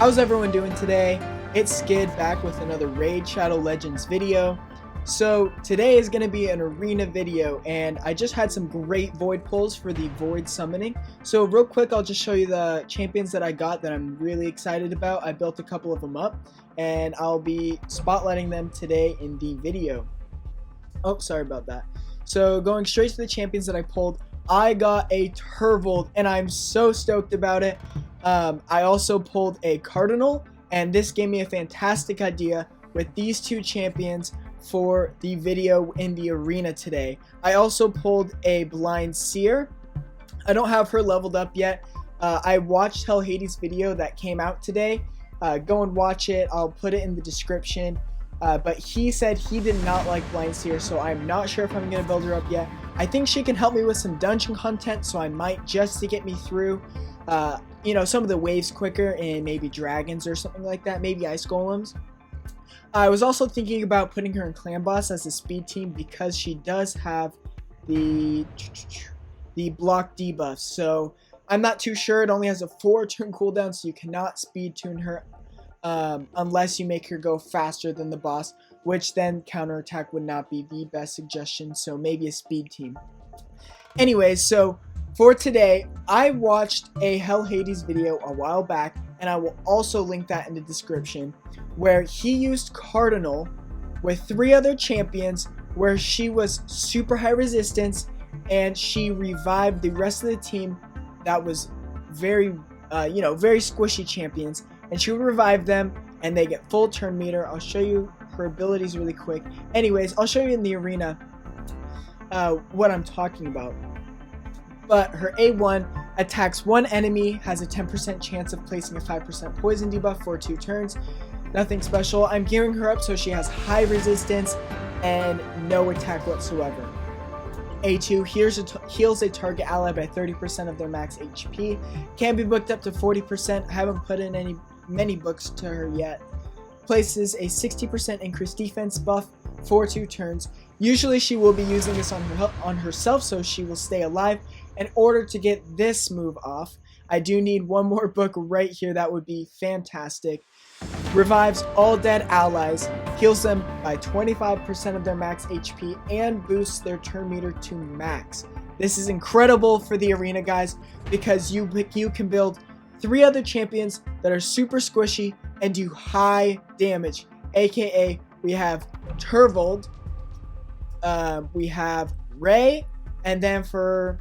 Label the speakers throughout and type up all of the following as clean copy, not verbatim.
Speaker 1: How's everyone doing today? It's Skid back with another Raid Shadow Legends video. So today is going to be an arena video, and I just had some great void pulls for the void summoning. So real quick, I'll just show you the champions that I got that I'm really excited about. I built a couple of them up, and I'll be spotlighting them today in the video. Oh, sorry about that. So going straight to the champions that I pulled, I got a Turvold, and I'm so stoked about it. I also pulled a Cardinal, and this gave me a fantastic idea with these two champions for the video in the arena today. I also pulled a Blind Seer. I don't have her leveled up yet. I watched Hell Hades' video that came out today. Go and watch it. I'll put it in the description. But he said he did not like Blind Seer, so I'm not sure if I'm going to build her up yet. I think she can help me with some dungeon content, so I might, just to get me through some of the waves quicker, and maybe dragons or something like that, maybe ice golems. I was also thinking about putting her in Clan Boss as a speed team because she does have the block debuff, so I'm not too sure. It only has a 4-turn cooldown, so you cannot speed tune her unless you make her go faster than the boss, which then counterattack would not be the best suggestion, so maybe a speed team. Anyways, so for today, I watched a Hell Hades video a while back, and I will also link that in the description, where he used Cardinal with 3 other champions, where she was super high resistance, and she revived the rest of the team that was very squishy champions, and she would revive them, and they get full turn meter. I'll show you her abilities really quick. Anyways, I'll show you in the arena what I'm talking about. But her A1 attacks one enemy, has a 10% chance of placing a 5% poison debuff for 2 turns. Nothing special. I'm gearing her up so she has high resistance and no attack whatsoever. A2 heals a target ally by 30% of their max HP. Can be booked up to 40%. I haven't put in many books to her yet. Places a 60% increased defense buff for 2 turns. Usually she will be using this on herself, so she will stay alive. In order to get this move off, I do need one more book right here. That would be fantastic. Revives all dead allies, heals them by 25% of their max HP, and boosts their turn meter to max. This is incredible for the arena, guys, because you can build 3 other champions that are super squishy and do high damage. AKA, we have Turvold, we have Ray, and then for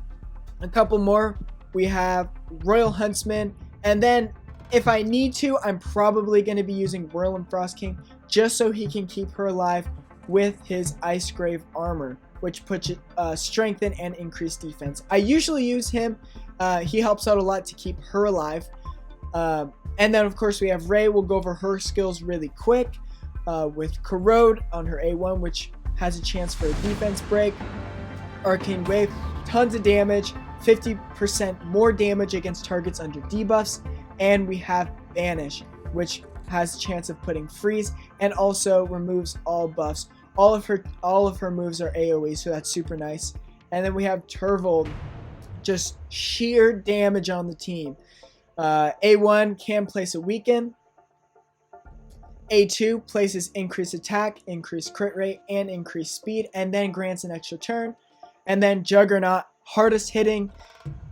Speaker 1: a couple more, we have Royal Huntsman, and then if I need to, I'm probably going to be using Whirlwind Frost King just so he can keep her alive with his Ice Grave armor, which puts it strengthen and increase defense. I usually use him. He helps out a lot to keep her alive. And then of course we have Ray. We'll go over her skills really quick with Corrode on her A1, which has a chance for a defense break. Arcane Wave, tons of damage, 50% more damage against targets under debuffs. And we have Banish, which has a chance of putting freeze and also removes all buffs. All of her moves are AoE, so that's super nice. And then we have Turvold, just sheer damage on the team. A1 can place a weaken. A2 places increased attack, increased crit rate, and increased speed, and then grants an extra turn. And then Juggernaut, hardest hitting,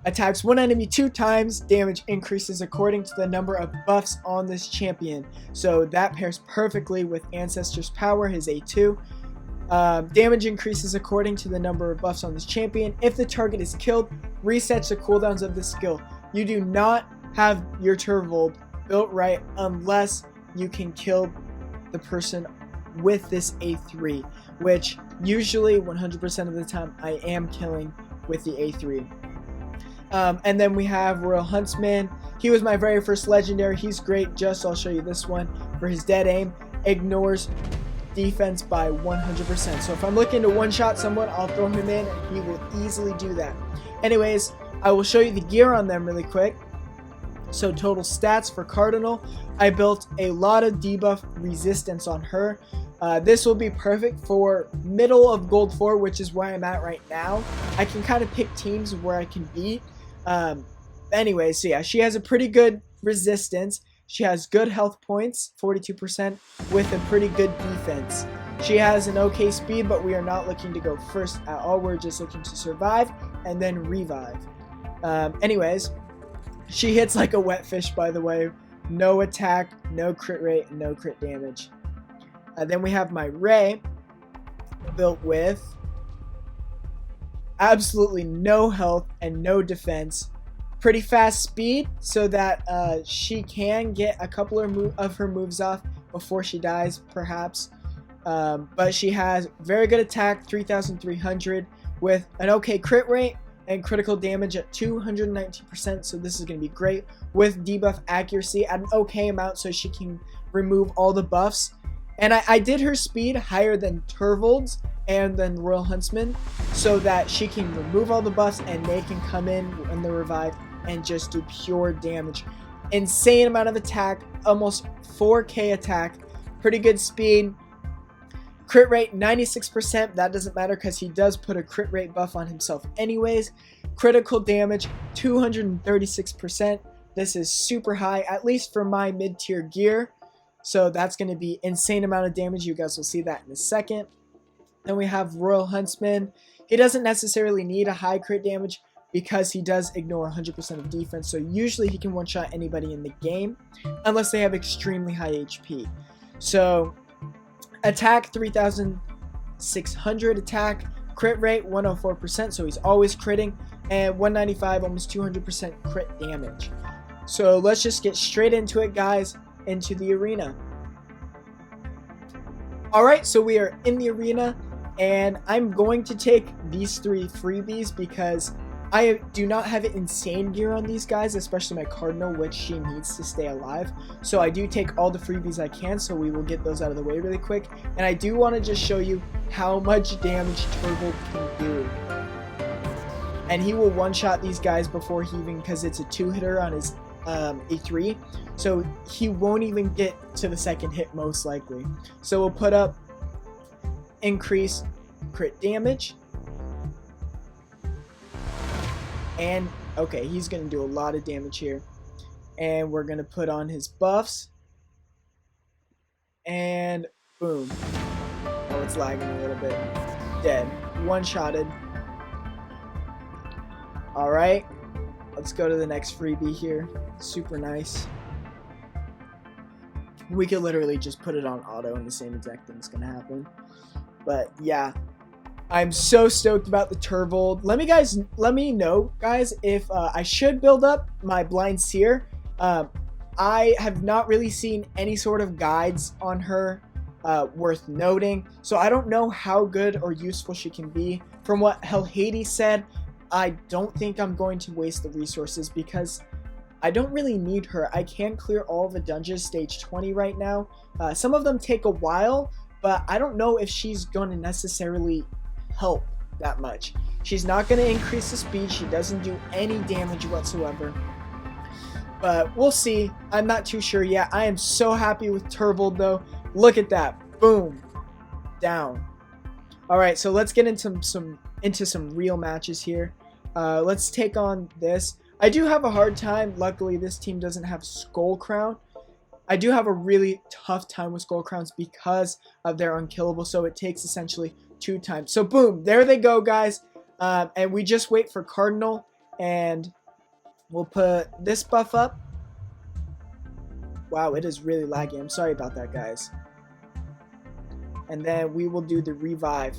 Speaker 1: attacks one enemy 2 times, damage increases according to the number of buffs on this champion. So that pairs perfectly with Ancestor's Power, his A2. Damage increases according to the number of buffs on this champion. If the target is killed, resets the cooldowns of the skill. You do not have your Turvold built right unless you can kill the person with this A3, which usually 100% of the time I am killing with the A3. And then we have Royal Huntsman. He was my very first legendary. He's great. I'll show you this one. For his dead aim, ignores defense by 100%. So if I'm looking to one-shot someone, I'll throw him in and he will easily do that. Anyways, I will show you the gear on them really quick. So total stats for Cardinal, I built a lot of debuff resistance on her. This will be perfect for middle of Gold 4, which is where I'm at right now. I can kind of pick teams where I can beat. Anyway, so yeah, she has a pretty good resistance. She has good health points, 42%, with a pretty good defense. She has an okay speed, but we are not looking to go first at all. We're just looking to survive and then revive. Anyways, she hits like a wet fish, by the way. No attack, no crit rate, no crit damage. Then we have my Ray, built with absolutely no health and no defense. Pretty fast speed, so that she can get a couple of her moves off before she dies, perhaps. But she has very good attack, 3,300, with an okay crit rate and critical damage at 219%, so this is going to be great, with debuff accuracy at an okay amount so she can remove all the buffs. And I did her speed higher than Turvold's and then Royal Huntsman, so that she can remove all the buffs and they can come in when they're revived and just do pure damage. Insane amount of attack, almost 4k attack, pretty good speed. Crit rate 96%, that doesn't matter because he does put a crit rate buff on himself anyways. Critical damage 236%. This is super high, at least for my mid-tier gear. So that's going to be insane amount of damage. You guys will see that in a second. Then we have Royal Huntsman. He doesn't necessarily need a high crit damage because he does ignore 100% of defense. So usually he can one-shot anybody in the game unless they have extremely high HP. So attack 3,600 attack, crit rate 104%, so he's always critting, and 195, almost 200% crit damage. So let's just get straight into it, guys, into the arena. Alright, so we are in the arena, and I'm going to take these 3 freebies because I do not have insane gear on these guys, especially my Cardinal, which she needs to stay alive. So I do take all the freebies I can, so we will get those out of the way really quick. And I do want to just show you how much damage Turvold can do. And he will one-shot these guys before he even, because it's a 2-hitter on his A3. So he won't even get to the second hit most likely. So we'll put up increased crit damage. And, okay, he's going to do a lot of damage here. And we're going to put on his buffs. And, boom. Oh, it's lagging a little bit. Dead. One-shotted. Alright. Let's go to the next freebie here. Super nice. We could literally just put it on auto and the same exact thing's going to happen. But, yeah. I'm so stoked about the Turvold. Let me know, guys, if I should build up my Blind Seer. I have not really seen any sort of guides on her worth noting, so I don't know how good or useful she can be. From what Hell Hades said, I don't think I'm going to waste the resources because I don't really need her. I can clear all the dungeons stage 20 right now. Some of them take a while, but I don't know if she's going to necessarily help that much. She's not going to increase the speed. She doesn't do any damage whatsoever. But we'll see. I'm not too sure yet. I am so happy with Turvold though. Look at that. Boom. Down. Alright, so let's get into some real matches here. Let's take on this. I do have a hard time. Luckily, this team doesn't have Skull Crown. I do have a really tough time with Skull Crowns because of their unkillable, so it takes essentially 2 times. So boom, there they go, guys. And we just wait for Cardinal, and we'll put this buff up. Wow, it is really laggy. I'm sorry about that, guys. And then we will do the revive.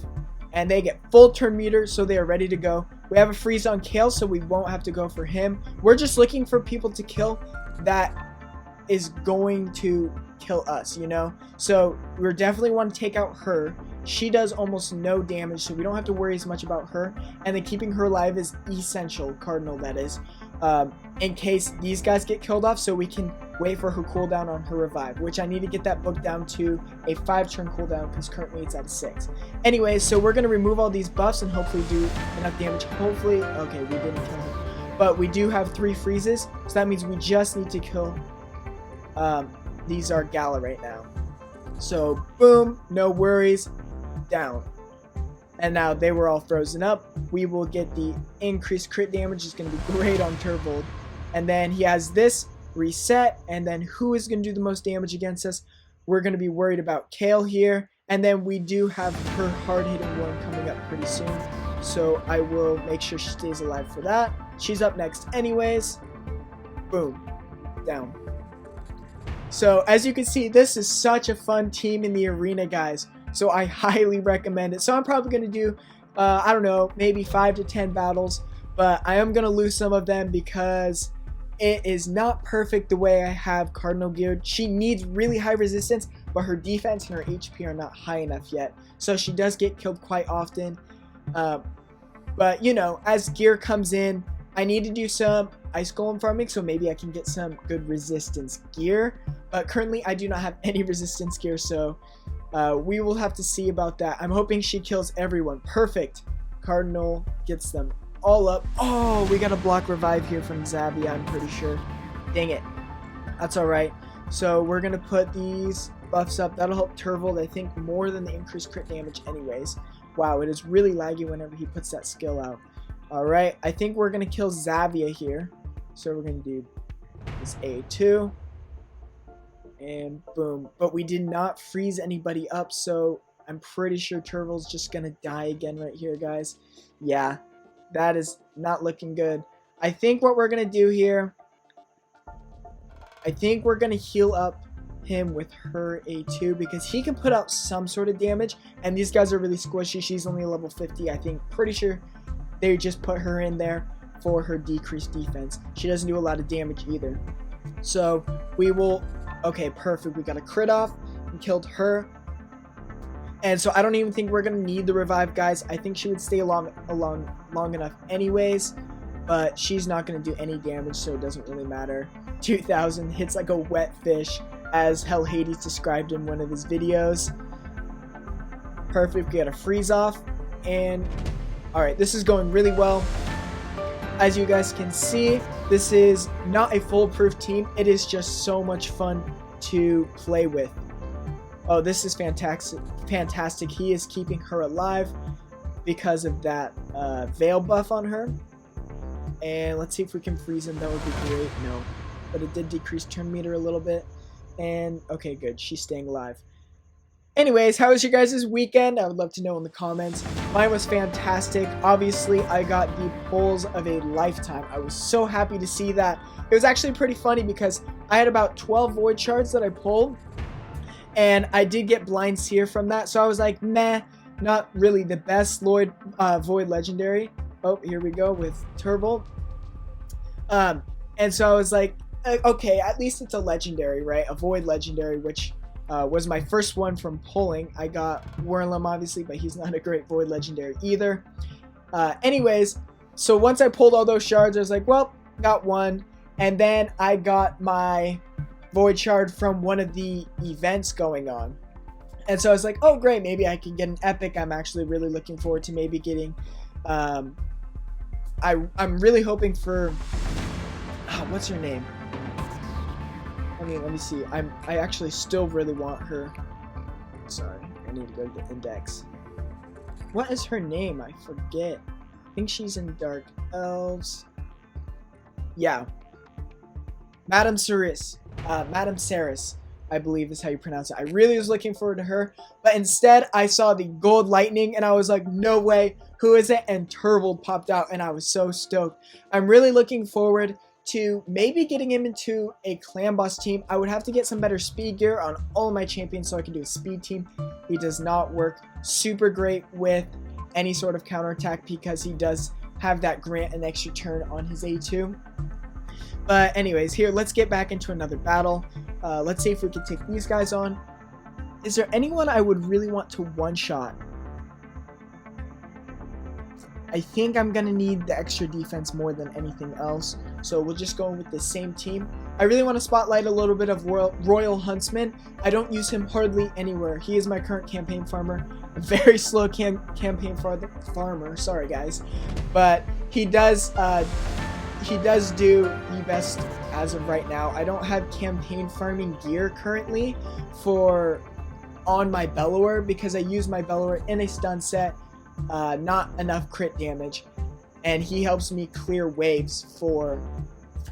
Speaker 1: And they get full turn meter, so they are ready to go. We have a freeze on Kale, so we won't have to go for him. We're just looking for people to kill that is going to kill us, you know? So we definitely want to take out her. She does almost no damage, so we don't have to worry as much about her. And then keeping her alive is essential, Cardinal that is, in case these guys get killed off, so we can wait for her cooldown on her revive, which I need to get that book down to a 5-turn cooldown because currently it's at a 6. Anyways, so we're going to remove all these buffs and hopefully do enough damage. Hopefully, okay, we didn't kill him. But we do have 3 freezes, so that means we just need to kill these are Gala right now. So, boom, no worries, down. And now they were all frozen up. We will get the increased crit damage. It's going to be great on Turvold. And then he has this reset, and then who is going to do the most damage against us? We're going to be worried about Kale here, and then we do have her hard-hitting one coming up pretty soon, so I will make sure she stays alive for that. She's up next anyways. Boom. Down. So as you can see, this is such a fun team in the arena, guys, so I highly recommend it. So I'm probably going to do, I don't know, maybe 5 to 10 battles, but I am going to lose some of them because it is not perfect the way I have Cardinal geared. She needs really high resistance, but her defense and her HP are not high enough yet. So she does get killed quite often. But, you know, as gear comes in, I need to do some ice golem farming, so maybe I can get some good resistance gear. But currently, I do not have any resistance gear, so we will have to see about that. I'm hoping she kills everyone. Perfect. Cardinal gets them all up. Oh, we got a block revive here from Xavia, I'm pretty sure. Dang it. That's alright. So we're going to put these buffs up. That'll help Turvold, I think, more than the increased crit damage anyways. Wow, it is really laggy whenever he puts that skill out. Alright, I think we're going to kill Xavia here. So we're going to do this A2. And boom. But we did not freeze anybody up, so I'm pretty sure Turvold's just going to die again right here, guys. Yeah. That is not looking good. I think what we're going to do here, I think we're going to heal up him with her A2 because he can put out some sort of damage, and these guys are really squishy. She's only level 50, I think. Pretty sure they just put her in there for her decreased defense. She doesn't do a lot of damage either. So we will, okay, perfect. We got a crit off and killed her. And so I don't even think we're going to need the revive, guys. I think she would stay long enough anyways. But she's not going to do any damage, so it doesn't really matter. 2000 hits like a wet fish, as Hell Hades described in one of his videos. Perfect. We got a freeze off. And alright, this is going really well. As you guys can see, this is not a foolproof team. It is just so much fun to play with. Oh, this is fantastic. He is keeping her alive because of that veil buff on her. And let's see if we can freeze him. That would be great. No. But it did decrease turn meter a little bit. And, okay, good. She's staying alive. Anyways, how was your guys' weekend? I would love to know in the comments. Mine was fantastic. Obviously, I got the pulls of a lifetime. I was so happy to see that. It was actually pretty funny because I had about 12 void shards that I pulled. And I did get blind seer from that, so I was like, meh, not really the best void legendary. Oh, here we go with Turvold. And so I was like, okay, at least it's a legendary, right? A void legendary, which was my first one from pulling. I got Wurlum, obviously, but he's not a great void legendary either. Anyways, so once I pulled all those shards, I was like, well, got one. And then I got my void shard from one of the events going on, and so I was like, oh great, maybe I can get an epic. I'm actually really looking forward to maybe getting I'm really hoping for what's her name? Let me see. I actually still really want her. Sorry, I need to go to the index. What is her name? I forget. I think she's in Dark Elves. Yeah, Madame Ceres, I believe is how you pronounce it. I really was looking forward to her, but instead I saw the gold lightning and I was like, no way, who is it? And Turvold popped out and I was so stoked. I'm really looking forward to maybe getting him into a clan boss team. I would have to get some better speed gear on all of my champions so I can do a speed team. He does not work super great with any sort of counterattack because he does have that grant an extra turn on his A2. But anyways, here, let's get back into another battle. Let's see if we can take these guys on. Is there anyone I would really want to one-shot? I think I'm going to need the extra defense more than anything else. So we'll just go with the same team. I really want to spotlight a little bit of Royal Huntsman. I don't use him hardly anywhere. He is my current campaign farmer. A very slow campaign farmer. Sorry, guys. But he does do the best as of right now. I don't have campaign farming gear currently on my Bellower because I use my Bellower in a stun set, not enough crit damage, and he helps me clear waves for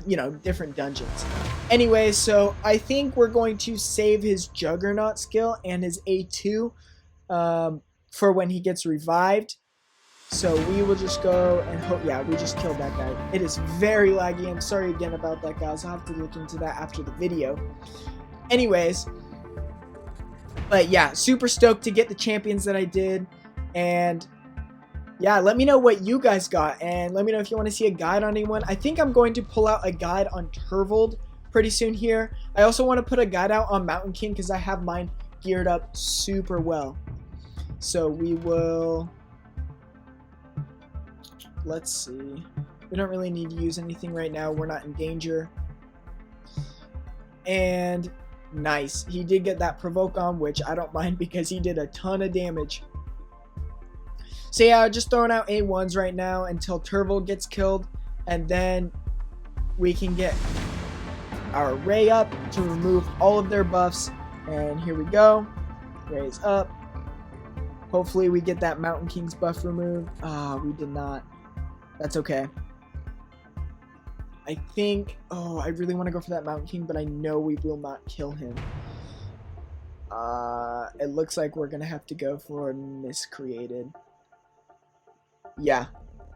Speaker 1: you know, different dungeons. Anyway, so I think we're going to save his Juggernaut skill and his A2 for when he gets revived. So we will just go and hope. Yeah, we just killed that guy. It is very laggy. I'm sorry again about that, guys. I'll have to look into that after the video. Anyways, but yeah, super stoked to get the champions that I did. And yeah, let me know what you guys got. And let me know if you want to see a guide on anyone. I think I'm going to pull out a guide on Turvold pretty soon here. I also want to put a guide out on Mountain King because I have mine geared up super well. So we will... Let's see. We don't really need to use anything right now. We're not in danger. And nice. He did get that provoke on, which I don't mind because he did a ton of damage. So yeah, just throwing out A1s right now until Turvold gets killed. And then we can get our Ray up to remove all of their buffs. And here we go. Ray's up. Hopefully we get that Mountain King's buff removed. We did not. That's okay. I think... Oh, I really want to go for that Mountain King, but I know we will not kill him. It looks like we're going to have to go for Miscreated. Yeah.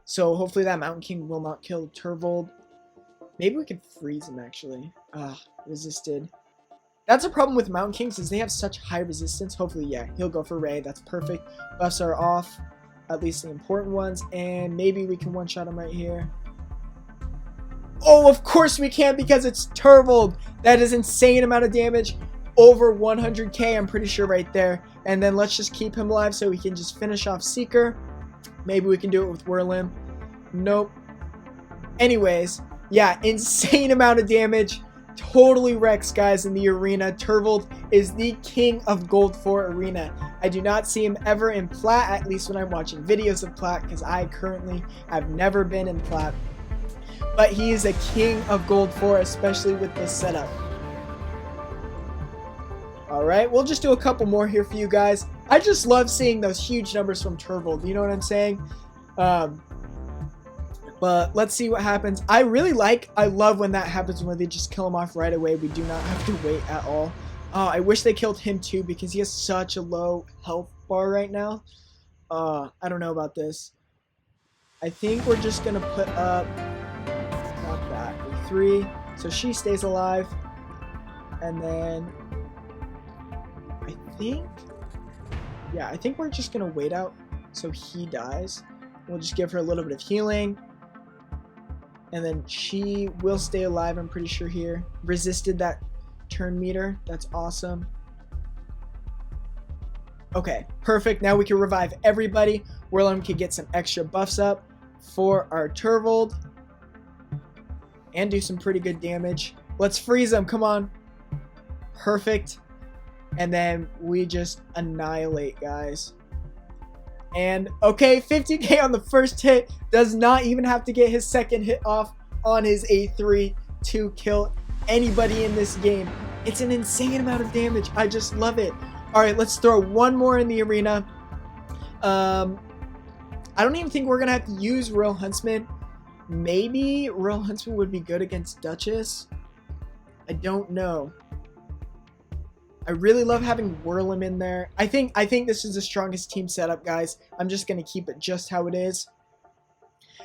Speaker 1: So hopefully that Mountain King will not kill Turvold. Maybe we can freeze him, actually. Resisted. That's a problem with Mountain Kings, is they have such high resistance. Hopefully, yeah, he'll go for Ray. That's perfect. Buffs are off. At least the important ones, and maybe we can one-shot him right here. Oh, of course we can because it's Turvold. That is insane amount of damage. Over 100k, I'm pretty sure right there. And then let's just keep him alive so we can just finish off Seeker. Maybe we can do it with Whirlim. Nope. Anyways, yeah, insane amount of damage. Totally wrecks guys in the arena. Turvold is the king of Gold 4 arena. I do not see him ever in Plat, at least when I'm watching videos of Plat, because I currently have never been in Plat. But he is a king of Gold 4, especially with this setup. Alright, we'll just do a couple more here for you guys. I just love seeing those huge numbers from Turvold, you know what I'm saying? But let's see what happens. I love when that happens, when they just kill him off right away. We do not have to wait at all. I wish they killed him too because he has such a low health bar right now. I don't know about this. I think we're just going to put up, not that, a 3. So she stays alive. And then I think we're just going to wait out so he dies. We'll just give her a little bit of healing. And then she will stay alive, I'm pretty sure here. Resisted that turn meter. That's awesome. Okay, perfect. Now we can revive everybody. Whirlim can get some extra buffs up for our Turvold. And do some pretty good damage. Let's freeze him. Come on. Perfect. And then we just annihilate, guys. And, okay, 50k on the first hit. Does not even have to get his second hit off on his A3 to kill anybody in this game. It's an insane amount of damage. I just love it. Alright, let's throw one more in the arena. I don't even think we're going to have to use Royal Huntsman. Maybe Royal Huntsman would be good against Duchess. I don't know. I really love having Whirlim in there. I think this is the strongest team setup, guys. I'm just going to keep it just how it is.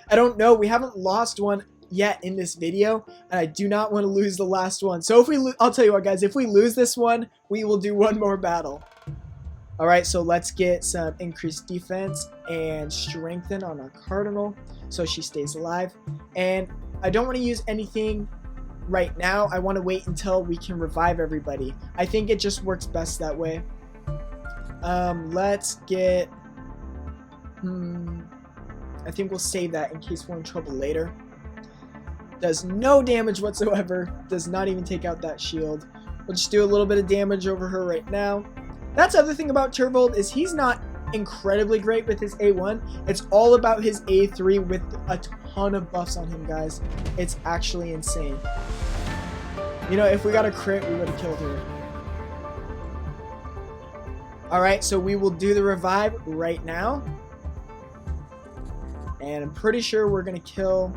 Speaker 1: I don't know. We haven't lost one yet in this video, and I do not want to lose the last one. So if we I'll tell you what, guys. If we lose this one, we will do one more battle. All right, so let's get some increased defense and strengthen on our Cardinal so she stays alive. And I don't want to use anything right now. I want to wait until we can revive everybody. I think it just works best that way. Let's get... I think we'll save that in case we're in trouble later. Does no damage whatsoever. Does not even take out that shield. We'll just do a little bit of damage over her right now. That's the other thing about Turvold is he's not incredibly great with his A1. It's all about his A3 with a ton of buffs on him, guys. It's actually insane. You know, if we got a crit, we would have killed her. Alright, so we will do the revive right now. And I'm pretty sure we're going to kill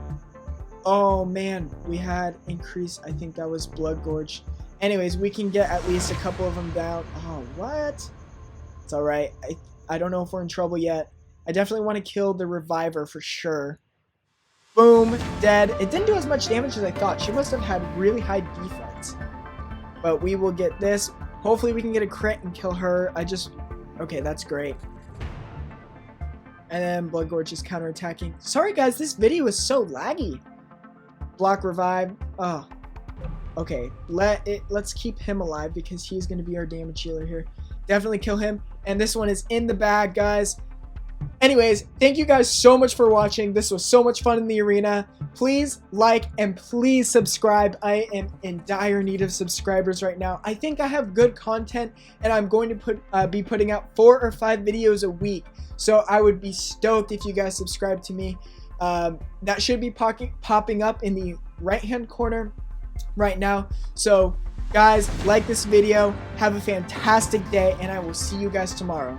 Speaker 1: Oh man, we had increase. I think that was blood gorge. Anyways, we can get at least a couple of them down. Oh, what? It's all right. I don't know if we're in trouble yet. I definitely want to kill the reviver for sure. Boom, dead. It didn't do as much damage as I thought. She must have had really high defense. But we will get this. Hopefully we can get a crit and kill her. Okay, that's great. And then Blood Gorge is counterattacking. Sorry guys, this video is so laggy. Block revive. Oh. Okay, let's keep him alive because he's going to be our damage healer here. Definitely kill him. And this one is in the bag, guys. Anyways, thank you guys so much for watching. This was so much fun in the arena. Please like and please subscribe. I am in dire need of subscribers right now. I think I have good content and I'm going to be putting out 4 or 5 videos a week. So I would be stoked if you guys subscribe to me. That should be popping up in the right hand corner right now. So guys, like this video, have a fantastic day, and I will see you guys tomorrow.